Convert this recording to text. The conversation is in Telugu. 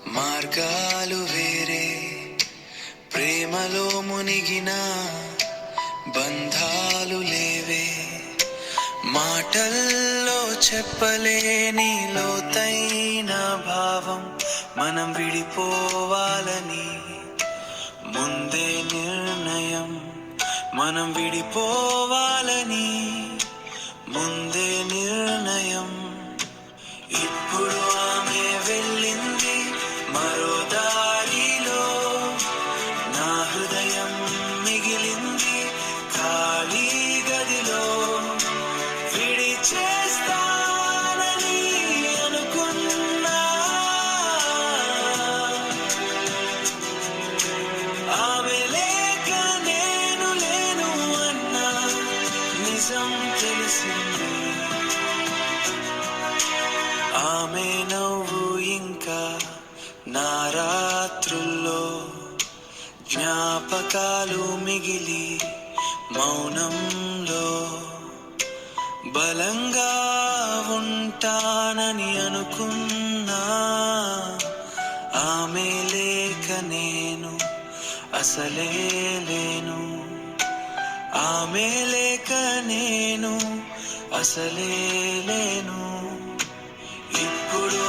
మార్గాలు వేరే, ప్రేమలో మునిగిన బంధాలు లేవే. మాటల్లో చెప్పలేని లోతైన భావం, మనం విడిపోవాలని ముందే నిర్ణయం. మనం విడిపోవాలని ముందే నిర్ణయం. ఇప్పుడు ఆమె వెళ్ళింది మరో దారిలో, నా హృదయం మిగిలింది ఖాళీ గదిలో. విడిచేస్తానని అనుకున్నా, ఆమె లేక నేను లేను అన్న నిజం తెలిసింది. ఆమె నవ్వు ఇంకా నా రాత్రుల్లో జ్ఞాపకాలు మిగిలి మౌనంలో. బలంగా ఉంటానని అనుకున్నా, ఆమె లేక నేను అసలే లేను. ఆమె లేక నేను అసలే లేను. ఇప్పుడు